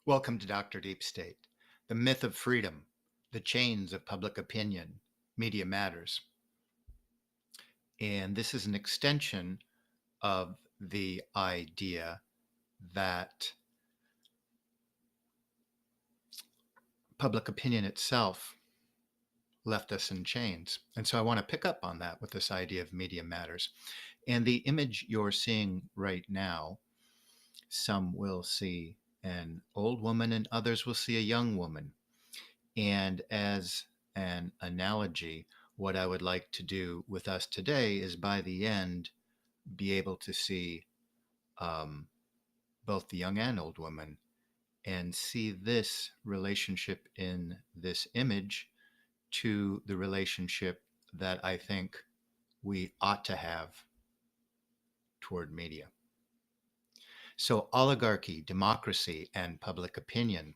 Welcome to Dr. Deep State, the myth of freedom, the chains of public opinion, media matters. And this is an extension of the idea that public opinion itself left us in chains. And so I want to pick up on that with this idea of media matters. And the image you're seeing right now, some will see an old woman and others will see a young woman. And as an analogy, what I would like to do with us today is by the end, be able to see um, both the young and old woman and see this relationship in this image to the relationship that I think we ought to have toward media. So, oligarchy, democracy, and public opinion.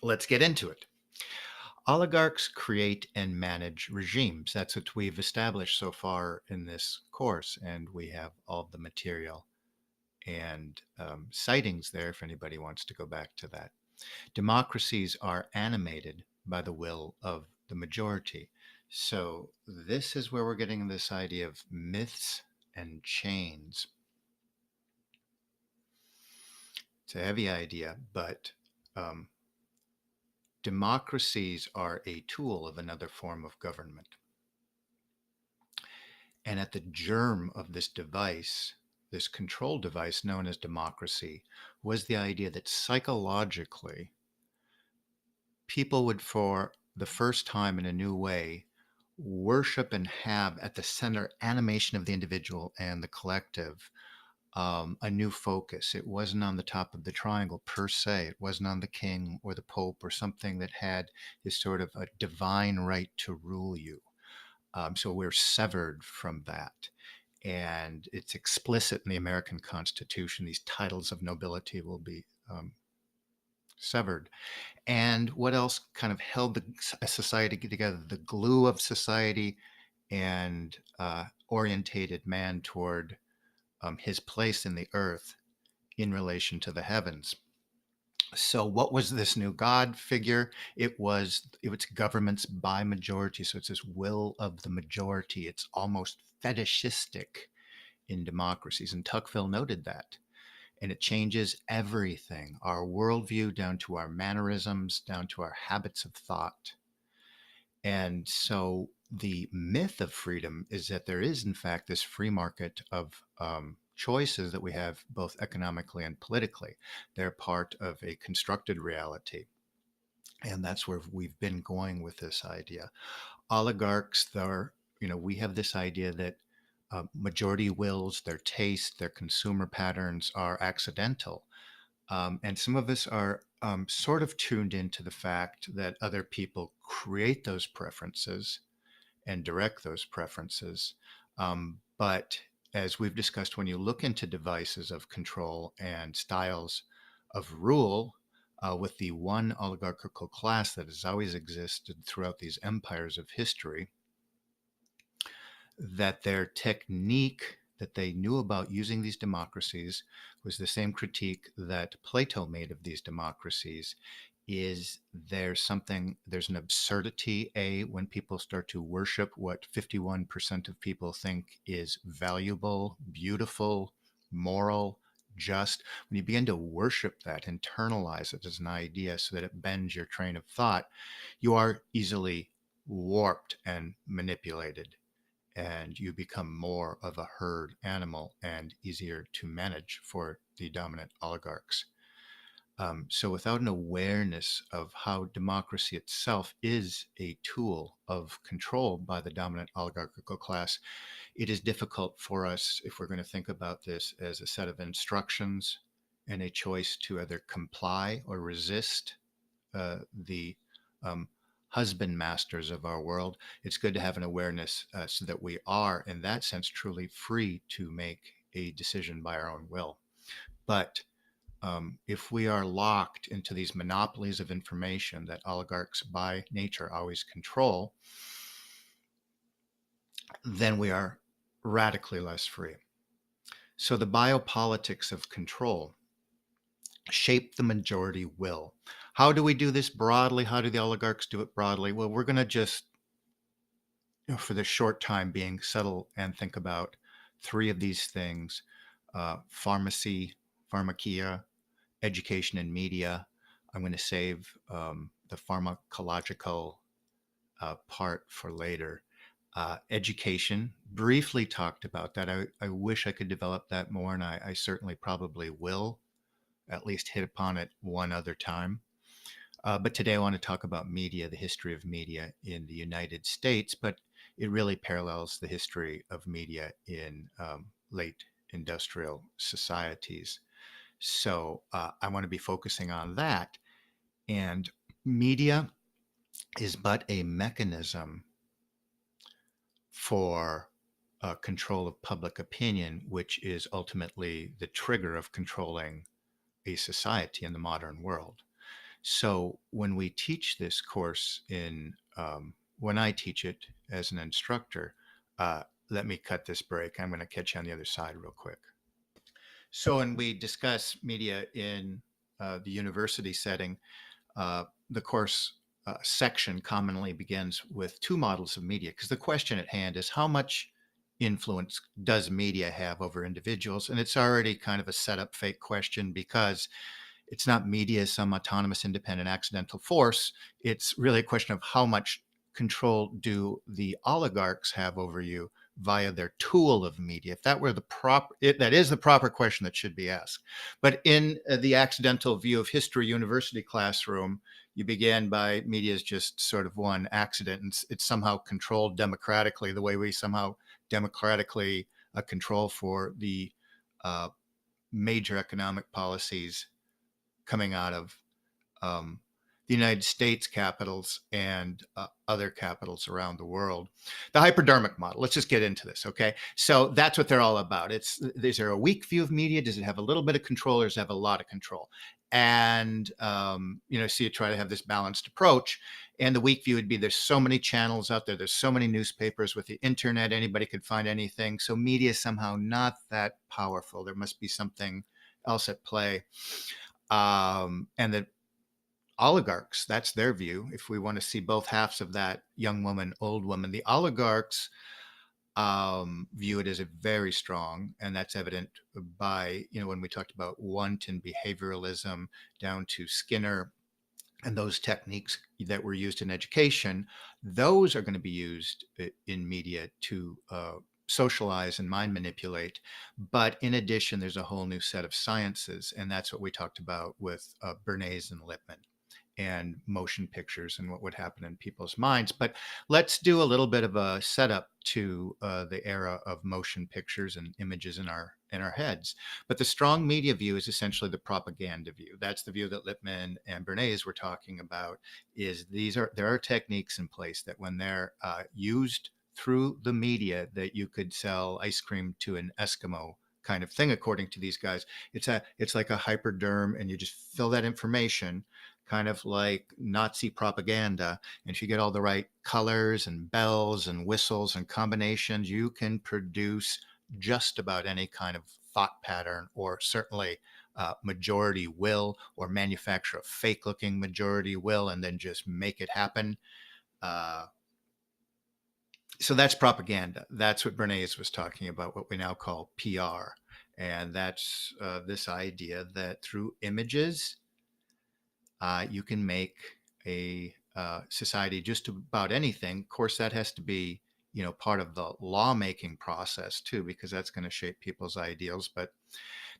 Let's get into it. Oligarchs create and manage regimes. That's what we've established so far in this course, and we have all the material and sightings there if anybody wants to go back to that. Democracies are animated by the will of the majority. So, this is where we're getting this idea of myths and chains. It's a heavy idea, but um, democracies are a tool of another form of government. And at the germ of this device, this control device known as democracy, was the idea that psychologically, people would, for the first time in a new way, worship and have at the center animation of the individual and the collective, a new focus. It wasn't on the top of the triangle per se. It wasn't on the king or the pope or something that had this sort of a divine right to rule you. So we're severed from that. And it's explicit in the American Constitution. These titles of nobility will be severed. And what else kind of held a society together? The glue of society and orientated man toward his place in the earth in relation to the heavens. So what was this new God figure? It was governments by majority. So it's this will of the majority. It's almost fetishistic in democracies. And Tocqueville noted that. And it changes everything, our worldview down to our mannerisms, down to our habits of thought. And so the myth of freedom is that there is, in fact, this free market of choices that we have both economically and politically. They're part of a constructed reality. And that's where we've been going with this idea. Oligarchs, we have this idea that majority wills, their taste, their consumer patterns are accidental. And some of us are sort of tuned into the fact that other people create those preferences and direct those preferences. But as we've discussed, when you look into devices of control and styles of rule, with the one oligarchical class that has always existed throughout these empires of history, that their technique that they knew about using these democracies was the same critique that Plato made of these democracies. Is there's an absurdity, when people start to worship what 51% of people think is valuable, beautiful, moral, just. When you begin to worship that, internalize it as an idea so that it bends your train of thought, you are easily warped and manipulated, and you become more of a herd animal and easier to manage for the dominant oligarchs. So, without an awareness of how democracy itself is a tool of control by the dominant oligarchical class, it is difficult for us, if we're going to think about this as a set of instructions and a choice to either comply or resist the um, husband masters of our world. It's good to have an awareness so that we are, in that sense, truly free to make a decision by our own will. But if we are locked into these monopolies of information that oligarchs by nature always control, then we are radically less free. So the biopolitics of control shape the majority will. How do we do this broadly? How do the oligarchs do it broadly? Well, we're going to just, for the short time being, settle and think about three of these things: pharmacy, pharmakia, education, and media. I'm going to save the pharmacological part for later. Education, briefly talked about that. I wish I could develop that more, and I certainly probably will at least hit upon it one other time. But today I want to talk about media, the history of media in the United States, but it really parallels the history of media in late industrial societies. So I want to be focusing on that. And media is but a mechanism for control of public opinion, which is ultimately the trigger of controlling a society in the modern world. So when we teach this course when I teach it as an instructor, let me cut this break. I'm going to catch you on the other side real quick. So when we discuss media in the university setting, the course section commonly begins with two models of media, because the question at hand is how much influence does media have over individuals? And it's already kind of a setup fake question, because it's not media as some autonomous, independent, accidental force. It's really a question of how much control do the oligarchs have over you via their tool of media. If that were the proper, that is the proper question that should be asked. But in the accidental view of history university classroom, you began by media is just sort of one accident, and it's somehow controlled democratically, the way we somehow democratically control for the uh, major economic policies coming out of um, the United States capitals and other capitals around the world. The hypodermic model. Let's just get into this, okay? So that's what they're all about. Is there a weak view of media? Does it have a little bit of control, or does it have a lot of control? And so you try to have this balanced approach. And the weak view would be there's so many channels out there. There's so many newspapers with the internet. Anybody could find anything. So media is somehow not that powerful. There must be something else at play. And the oligarchs, that's their view. If we want to see both halves of that young woman, old woman, the oligarchs view it as a very strong, and that's evident by, when we talked about wanton behavioralism down to Skinner and those techniques that were used in education, those are going to be used in media to socialize and mind manipulate. But in addition, there's a whole new set of sciences, and that's what we talked about with Bernays and Lippmann and motion pictures and what would happen in people's minds. But let's do a little bit of a setup to the era of motion pictures and images in our heads. But the strong media view is essentially the propaganda view. That's the view that Lippmann and Bernays were talking about. Is there are techniques in place that when they're used through the media, that you could sell ice cream to an Eskimo kind of thing, according to these guys. It's like a hypoderm, and you just fill that information, kind of like Nazi propaganda. And if you get all the right colors and bells and whistles and combinations, you can produce just about any kind of thought pattern, or certainly majority will, or manufacture a fake looking majority will and then just make it happen. Uh, so that's propaganda. That's what Bernays was talking about, what we now call PR. And that's this idea that through images, you can make a society just about anything. Of course, that has to be, part of the lawmaking process too, because that's going to shape people's ideals. But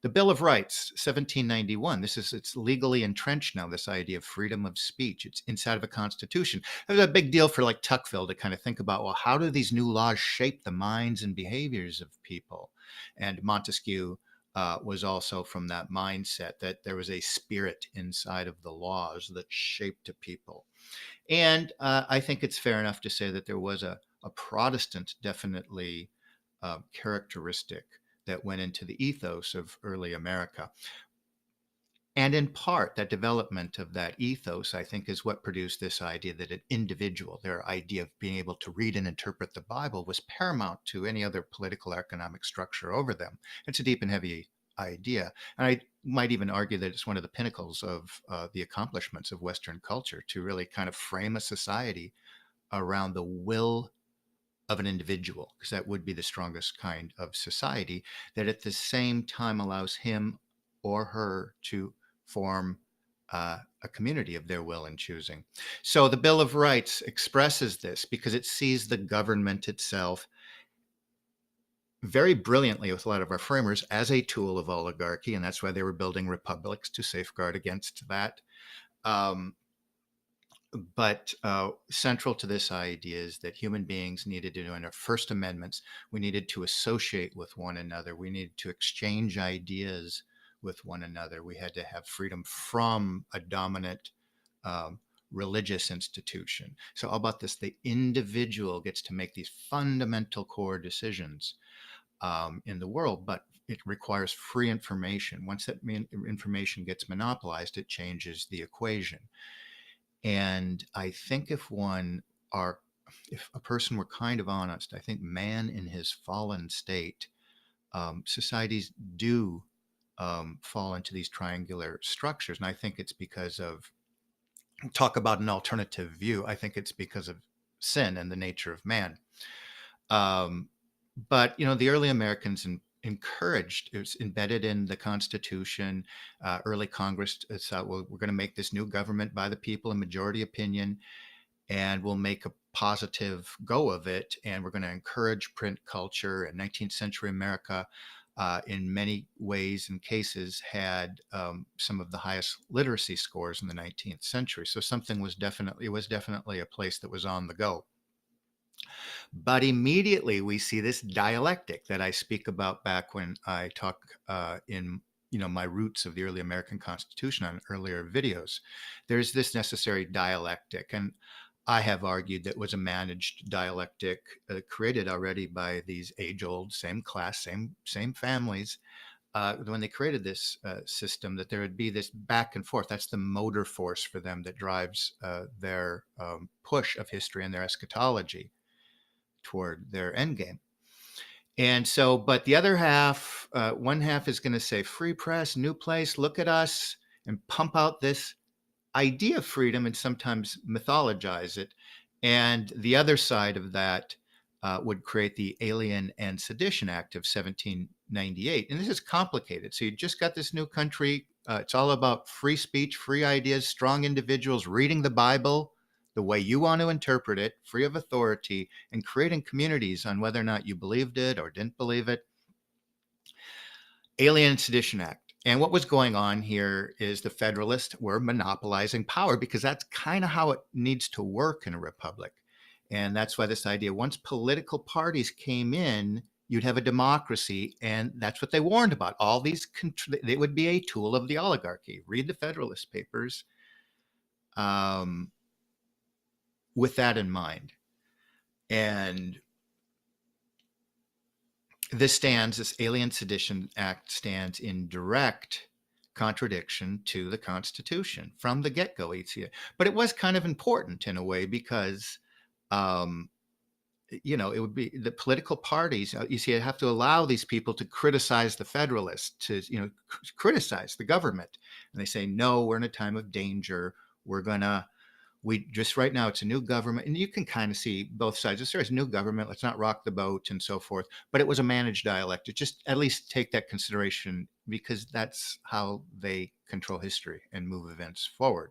the Bill of Rights, 1791, it's legally entrenched now, this idea of freedom of speech. It's inside of a constitution. It was a big deal for like Tuckville to kind of think about, well, how do these new laws shape the minds and behaviors of people? And Montesquieu was also from that mindset that there was a spirit inside of the laws that shaped a people. And I think it's fair enough to say that there was a Protestant, definitely characteristic that went into the ethos of early America. And in part, that development of that ethos, I think, is what produced this idea that an individual, their idea of being able to read and interpret the Bible, was paramount to any other political or economic structure over them. It's a deep and heavy idea. And I might even argue that it's one of the pinnacles of the accomplishments of Western culture to really kind of frame a society around the will of an individual, because that would be the strongest kind of society, that at the same time allows him or her to form a community of their will and choosing. So the Bill of Rights expresses this because it sees the government itself very brilliantly with a lot of our framers as a tool of oligarchy, and that's why they were building republics to safeguard against that. Um, but central to this idea is that human beings needed to, in our First Amendments, we needed to associate with one another. We needed to exchange ideas with one another. We had to have freedom from a dominant um, religious institution. So, how about this? The individual gets to make these fundamental core decisions in the world, but it requires free information. Once that information gets monopolized, it changes the equation. And I think are, if a person were kind of honest, I think man in his fallen state, societies do fall into these triangular structures. And I think it's because of, talk about an alternative view, I think it's because of sin and the nature of man. Um, but, the early Americans encouraged, it was embedded in the Constitution. Early Congress thought, well, we're going to make this new government by the people in majority opinion, and we'll make a positive go of it. And we're going to encourage print culture. And 19th century America, in many ways and cases, had some of the highest literacy scores in the 19th century. So it was definitely a place that was on the go. But immediately we see this dialectic that I speak about back when I talk in my roots of the early American Constitution on earlier videos. There's this necessary dialectic, and I have argued that was a managed dialectic created already by these age-old, same class, same families. When they created this system, that there would be this back and forth. That's the motor force for them that drives their push of history and their eschatology toward their end game. And so, but the other half, one half is going to say free press, new place, look at us, and pump out this idea of freedom and sometimes mythologize it. And the other side of that would create the Alien and Sedition Act of 1798. And this is complicated. So you just got this new country. It's all about free speech, free ideas, strong individuals reading the Bible the way you want to interpret it, free of authority, and creating communities on whether or not you believed it or didn't believe it. Alien and Sedition Act. And what was going on here is the Federalists were monopolizing power, because that's kind of how it needs to work in a republic. And that's why this idea, once political parties came in, you'd have a democracy. And that's what they warned about. All these, they would be a tool of the oligarchy. Read the Federalist Papers with that in mind. And this Alien Sedition Act stands in direct contradiction to the Constitution from the get-go. But it was kind of important in a way, because it would be the political parties. You see, I have to allow these people to criticize the Federalists, to criticize the government, and they say, no, we're in a time of danger. We just, right now, it's a new government, and you can kind of see both sides. There's a new government, let's not rock the boat, and so forth. But it was a managed dialectic. Just at least take that consideration, because that's how they control history and move events forward.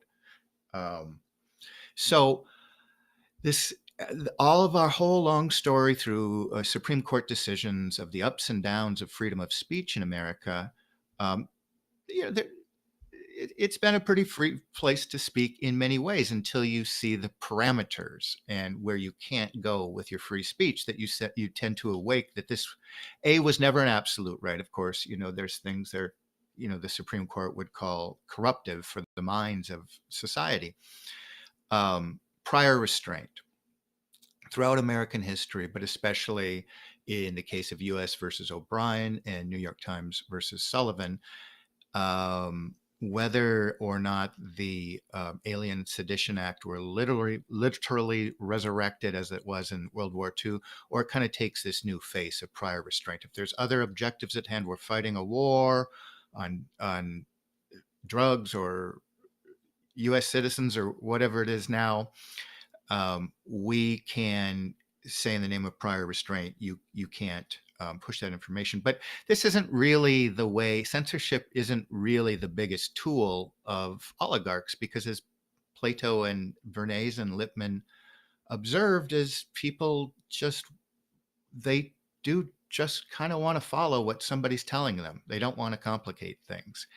So this, all of our whole long story through Supreme Court decisions of the ups and downs of freedom of speech in America, it's been a pretty free place to speak in many ways, until you see the parameters and where you can't go with your free speech, that you tend to awake that this was never an absolute right. Of course, there's things there, the Supreme Court would call corruptive for the minds of society. Prior restraint throughout American history, but especially in the case of U.S. versus O'Brien and New York Times versus Sullivan, whether or not the Alien Sedition Act were literally resurrected as it was in World War II, or it kind of takes this new face of prior restraint. If there's other objectives at hand, we're fighting a war on drugs or U.S. citizens or whatever it is now, we can say in the name of prior restraint, you can't push that information. But this isn't really the way. Censorship isn't really the biggest tool of oligarchs, because as Plato and Bernays and Lippmann observed, is people just they do just kind of want to follow what somebody's telling them. They don't want to complicate things,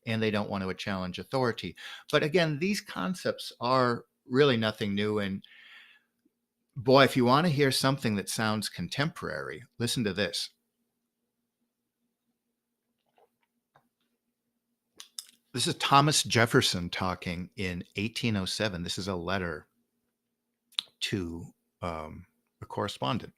and they don't want to challenge authority. But again, these concepts are really nothing new. And boy, if you want to hear something that sounds contemporary, listen to this. This is Thomas Jefferson talking in 1807. This is a letter to a correspondent.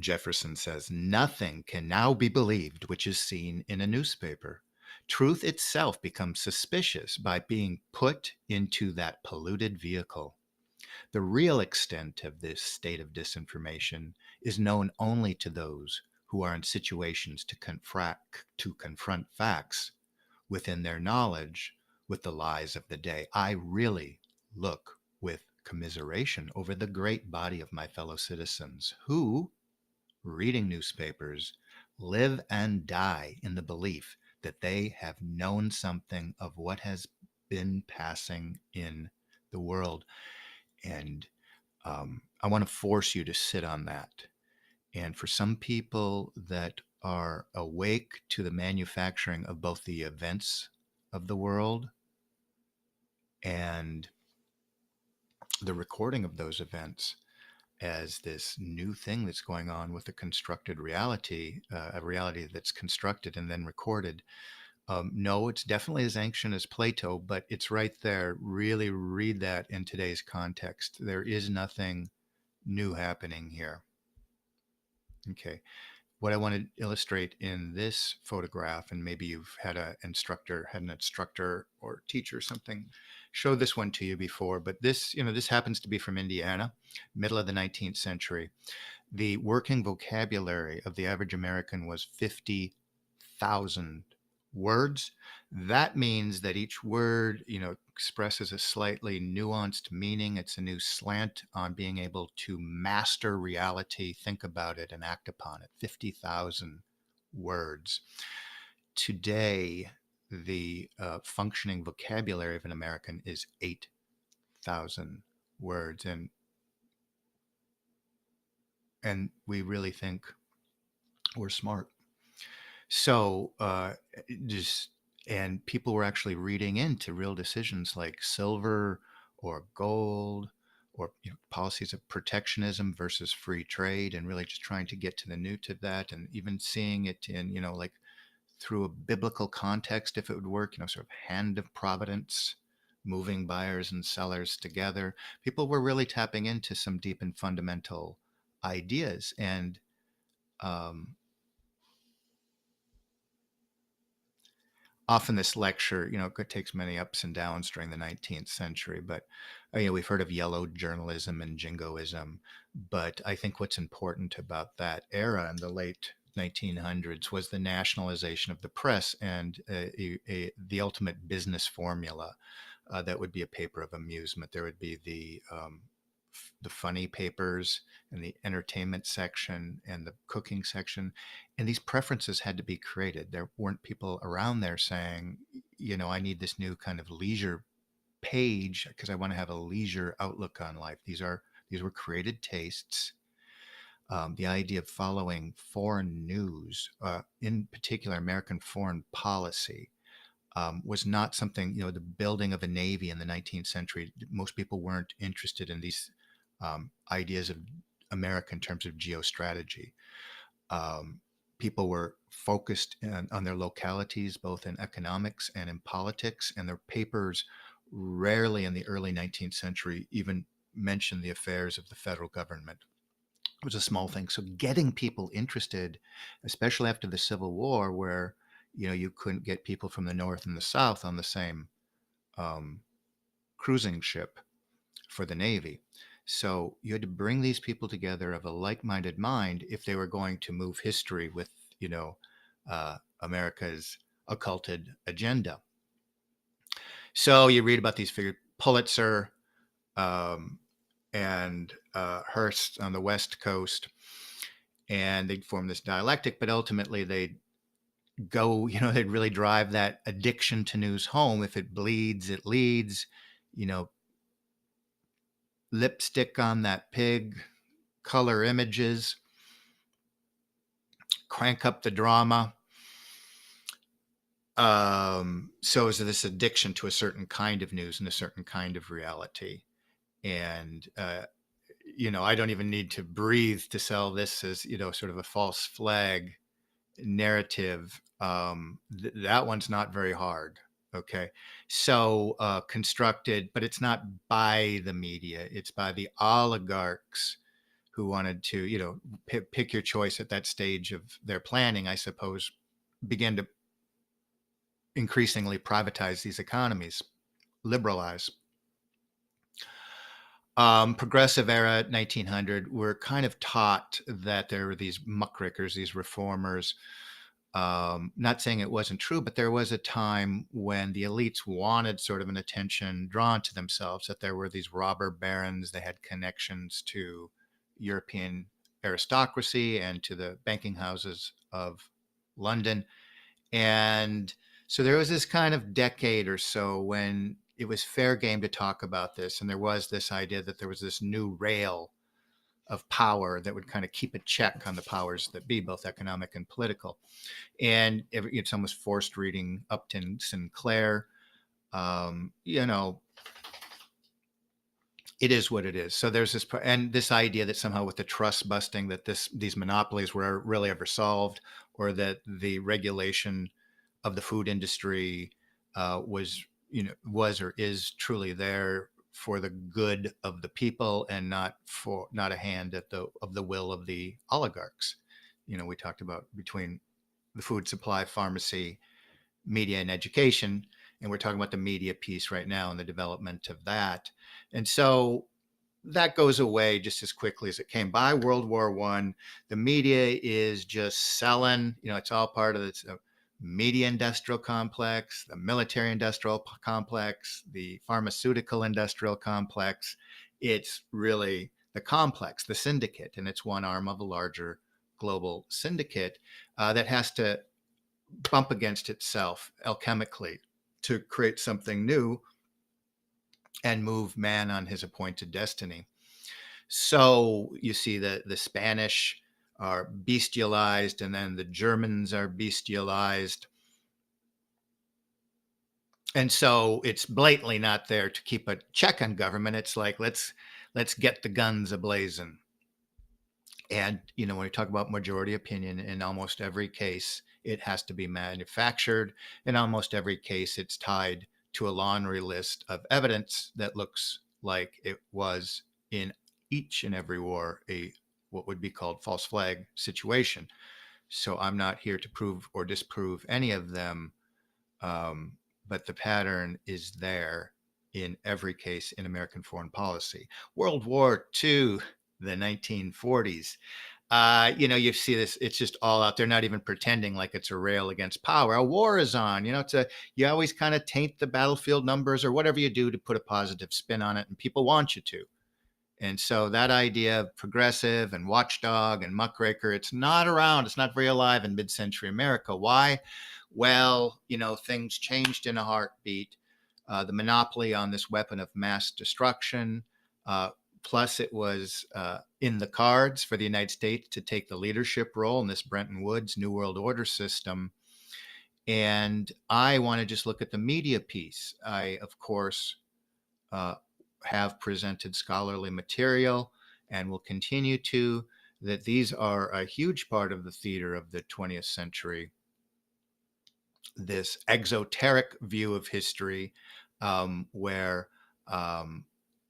Jefferson says, "Nothing can now be believed which is seen in a newspaper. Truth itself becomes suspicious by being put into that polluted vehicle. The real extent of this state of disinformation is known only to those who are in situations to confront facts within their knowledge with the lies of the day. I really look with commiseration over the great body of my fellow citizens who, reading newspapers, live and die in the belief that they have known something of what has been passing in the world." And I want to force you to sit on that. And for some people that are awake to the manufacturing of both the events of the world and the recording of those events as this new thing that's going on with a constructed reality, a reality that's constructed and then recorded. No, it's definitely as ancient as Plato, but it's right there. Really read that in today's context. There is nothing new happening here. Okay. What I want to illustrate in this photograph, and maybe you've had an instructor or teacher or something show this one to you before, but this happens to be from Indiana, middle of the 19th century. The working vocabulary of the average American was 50,000 words. That means that each word, expresses a slightly nuanced meaning. It's a new slant on being able to master reality, think about it, and act upon it. 50,000 words. Today, the functioning vocabulary of an American is 8,000 words, and we really think we're smart. So just and people were actually reading into real decisions like silver or gold, or policies of protectionism versus free trade, and really just trying to get to the newt of that, and even seeing it in like through a biblical context, if it would work, sort of hand of providence, moving buyers and sellers together. People were really tapping into some deep and fundamental ideas. And um, often this lecture, it takes many ups and downs during the 19th century, but we've heard of yellow journalism and jingoism. But I think what's important about that era in the late 1900s was the nationalization of the press and the ultimate business formula. That would be a paper of amusement. There would be the funny papers and the entertainment section and the cooking section. And these preferences had to be created. There weren't people around there saying, I need this new kind of leisure page because I want to have a leisure outlook on life. These were created tastes. The idea of following foreign news, in particular American foreign policy, was not something, the building of a navy in the 19th century. Most people weren't interested in these ideas of America in terms of geostrategy. Um, People were focused on their localities, both in economics and in politics, and their papers rarely in the early 19th century even mentioned the affairs of the federal government. It was a small thing. So getting people interested, especially after the Civil War, where You couldn't get people from the north and the south on the same um, cruising ship for the Navy. So you had to bring these people together of a like-minded mind if they were going to move history with, America's occulted agenda. So you read about these figures, Pulitzer, um, and Hearst on the West Coast, and they'd form this dialectic, but ultimately they'd go, they'd really drive that addiction to news home. If it bleeds, it leads, you know, lipstick on that pig, color images, crank up the drama. So is this addiction to a certain kind of news and a certain kind of reality. And, I don't even need to breathe to sell this as, sort of a false flag narrative. That one's not very hard. Okay. So constructed, but it's not by the media, it's by the oligarchs who wanted to, pick your choice at that stage of their planning, I suppose, begin to increasingly privatize these economies, liberalize. Progressive era 1900, we're kind of taught that there were these muckrakers, these reformers. Not saying it wasn't true, but there was a time when the elites wanted sort of an attention drawn to themselves, that there were these robber barons, they had connections to European aristocracy and to the banking houses of London. And so there was this kind of decade or so when it was fair game to talk about this. And there was this idea that there was this new rail of power that would kind of keep a check on the powers that be, both economic and political. And it's almost forced reading Upton Sinclair. Um, you know, it is what it is. So there's this idea that somehow with the trust busting that these monopolies were really ever solved, or that the regulation of the food industry was or is truly there for the good of the people and not a hand at the will of the oligarchs. We talked about between the food supply, pharmacy, media, and education, and we're talking about the media piece right now and the development of that. And so that goes away just as quickly as it came. By World War One, the media is just selling. It's all part of this media industrial complex, the military industrial complex, the pharmaceutical industrial complex. It's really the complex, the syndicate, and it's one arm of a larger global syndicate that has to bump against itself alchemically to create something new and move man on his appointed destiny. So you see that the Spanish are bestialized, and then the Germans are bestialized. And so it's blatantly not there to keep a check on government. It's like, let's get the guns ablazing. And, when we talk about majority opinion, in almost every case, it has to be manufactured. In almost every case, it's tied to a laundry list of evidence that looks like it was in each and every war what would be called false flag situation. So I'm not here to prove or disprove any of them, but the pattern is there in every case in American foreign policy. World War II, the 1940s. You see this, it's just all out there, not even pretending like it's a rail against power. A war is on, you always kind of taint the battlefield numbers or whatever you do to put a positive spin on it, and people want you to. And so that idea of progressive and watchdog and muckraker, it's not around. It's not very alive in mid-century America. Why? Well, things changed in a heartbeat. The monopoly on this weapon of mass destruction, plus it was in the cards for the United States to take the leadership role in this Bretton Woods New World Order system. And I want to just look at the media piece. I, of course, have presented scholarly material and will continue to, that these are a huge part of the theater of the 20th century. This exoteric view of history, where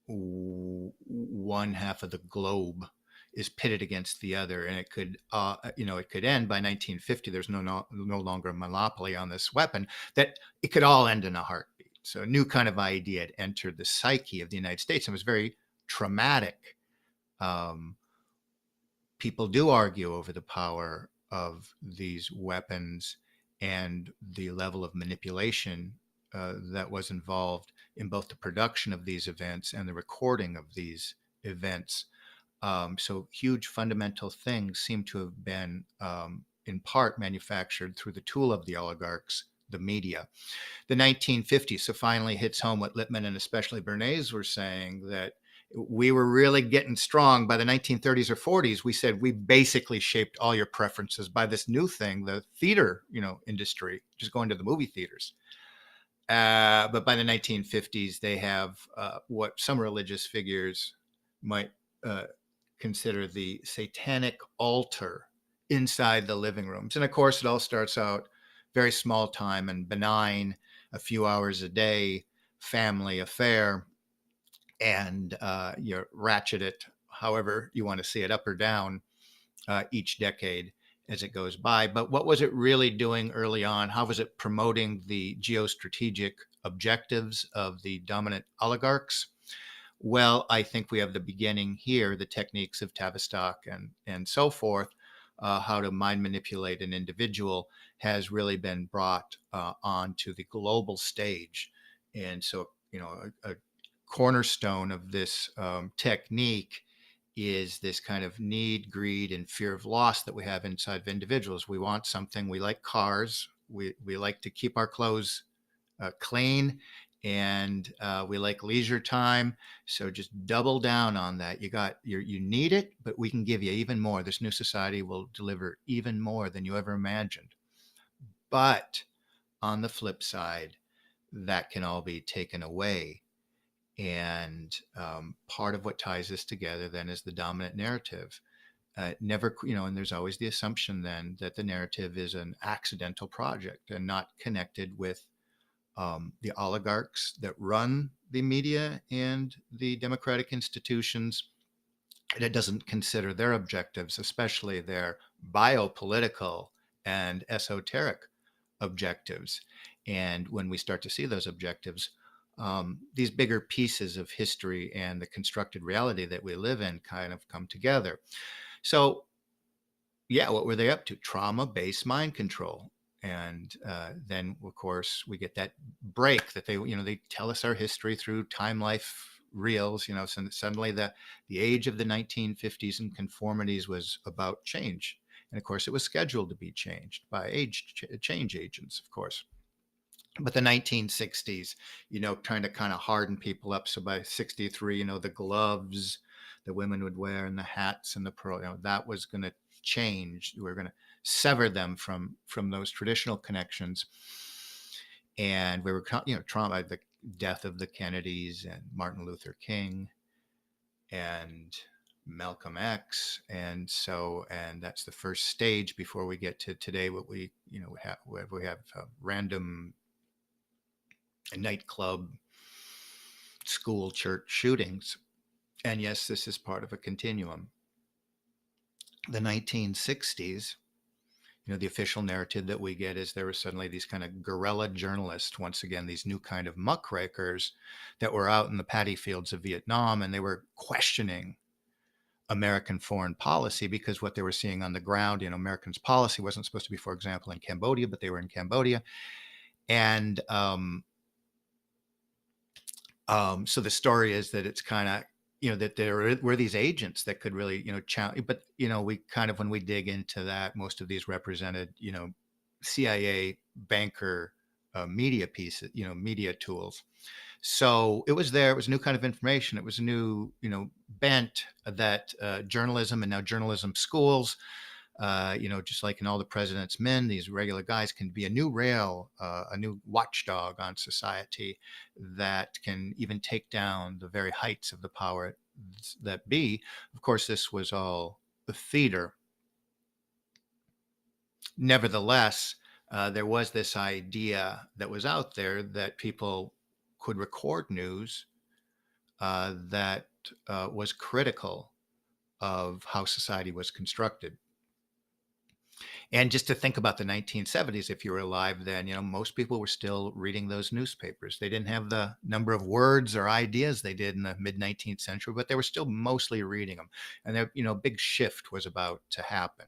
one half of the globe is pitted against the other, and it could, it could end by 1950. There's no longer a monopoly on this weapon. That it could all end in a heartbeat. So a new kind of idea had entered the psyche of the United States and was very traumatic. Um, People do argue over the power of these weapons and the level of manipulation that was involved in both the production of these events and the recording of these events. So huge fundamental things seem to have been, in part, manufactured through the tool of the oligarchs, the media. The 1950s, so finally hits home what Lippmann and especially Bernays were saying, that we were really getting strong by the 1930s or 40s. We said we basically shaped all your preferences by this new thing, the theater, industry, just going to the movie theaters. But by the 1950s, they have what some religious figures might uh, consider the satanic altar inside the living rooms. And of course, it all starts out very small time and benign, a few hours a day, family affair, and you ratchet it however you want to see it, up or down, each decade as it goes by. But what was it really doing early on? How was it promoting the geostrategic objectives of the dominant oligarchs? Well, I think we have the beginning here, the techniques of Tavistock and so forth. How to mind manipulate an individual has really been brought onto the global stage. And so, a cornerstone of this technique is this kind of need, greed, and fear of loss that we have inside of individuals. We want something. We like cars. We like to keep our clothes clean, and we like leisure time. So just double down on that. You need it, but we can give you even more. This new society will deliver even more than you ever imagined. But on the flip side, that can all be taken away. And part of what ties this together then is the dominant narrative. Never, and there's always the assumption then that the narrative is an accidental project and not connected with the oligarchs that run the media and the democratic institutions. And it doesn't consider their objectives, especially their biopolitical and esoteric objectives. And when we start to see those objectives, these bigger pieces of history and the constructed reality that we live in kind of come together. So, yeah, what were they up to? Trauma-based mind control. And then, of course, we get that break that they tell us our history through time life reels. So suddenly the age of the 1950s and conformities was about change. And of course, it was scheduled to be changed by change agents, of course. But the 1960s, trying to kind of harden people up. So by 63, the gloves the women would wear and the hats and the pearl, that was going to change. We are going to sever them from those traditional connections. And we were, trauma, the death of the Kennedys and Martin Luther King and Malcolm X. And that's the first stage before we get to today, what we have random nightclub, school, church shootings. And yes, this is part of a continuum. The 1960s, the official narrative that we get is there were suddenly these kind of guerrilla journalists, once again, these new kind of muckrakers that were out in the paddy fields of Vietnam, and they were questioning American foreign policy because what they were seeing on the ground, Americans' policy wasn't supposed to be, for example, in Cambodia, but they were in Cambodia. And so the story is that it's kind of, that there were these agents that could really, challenge. But, we kind of, when we dig into that, most of these represented, CIA banker media pieces, media tools. So it was there. It was a new kind of information. It was a new, bent that journalism and now journalism schools, just like in All the President's Men, these regular guys can be a new rail, a new watchdog on society that can even take down the very heights of the power that be. Of course, this was all the theater. Nevertheless, there was this idea that was out there that people could record news that was critical of how society was constructed. And just to think about the 1970s, if you were alive then, most people were still reading those newspapers. They didn't have the number of words or ideas they did in the mid 19th century, but they were still mostly reading them. And a big shift was about to happen.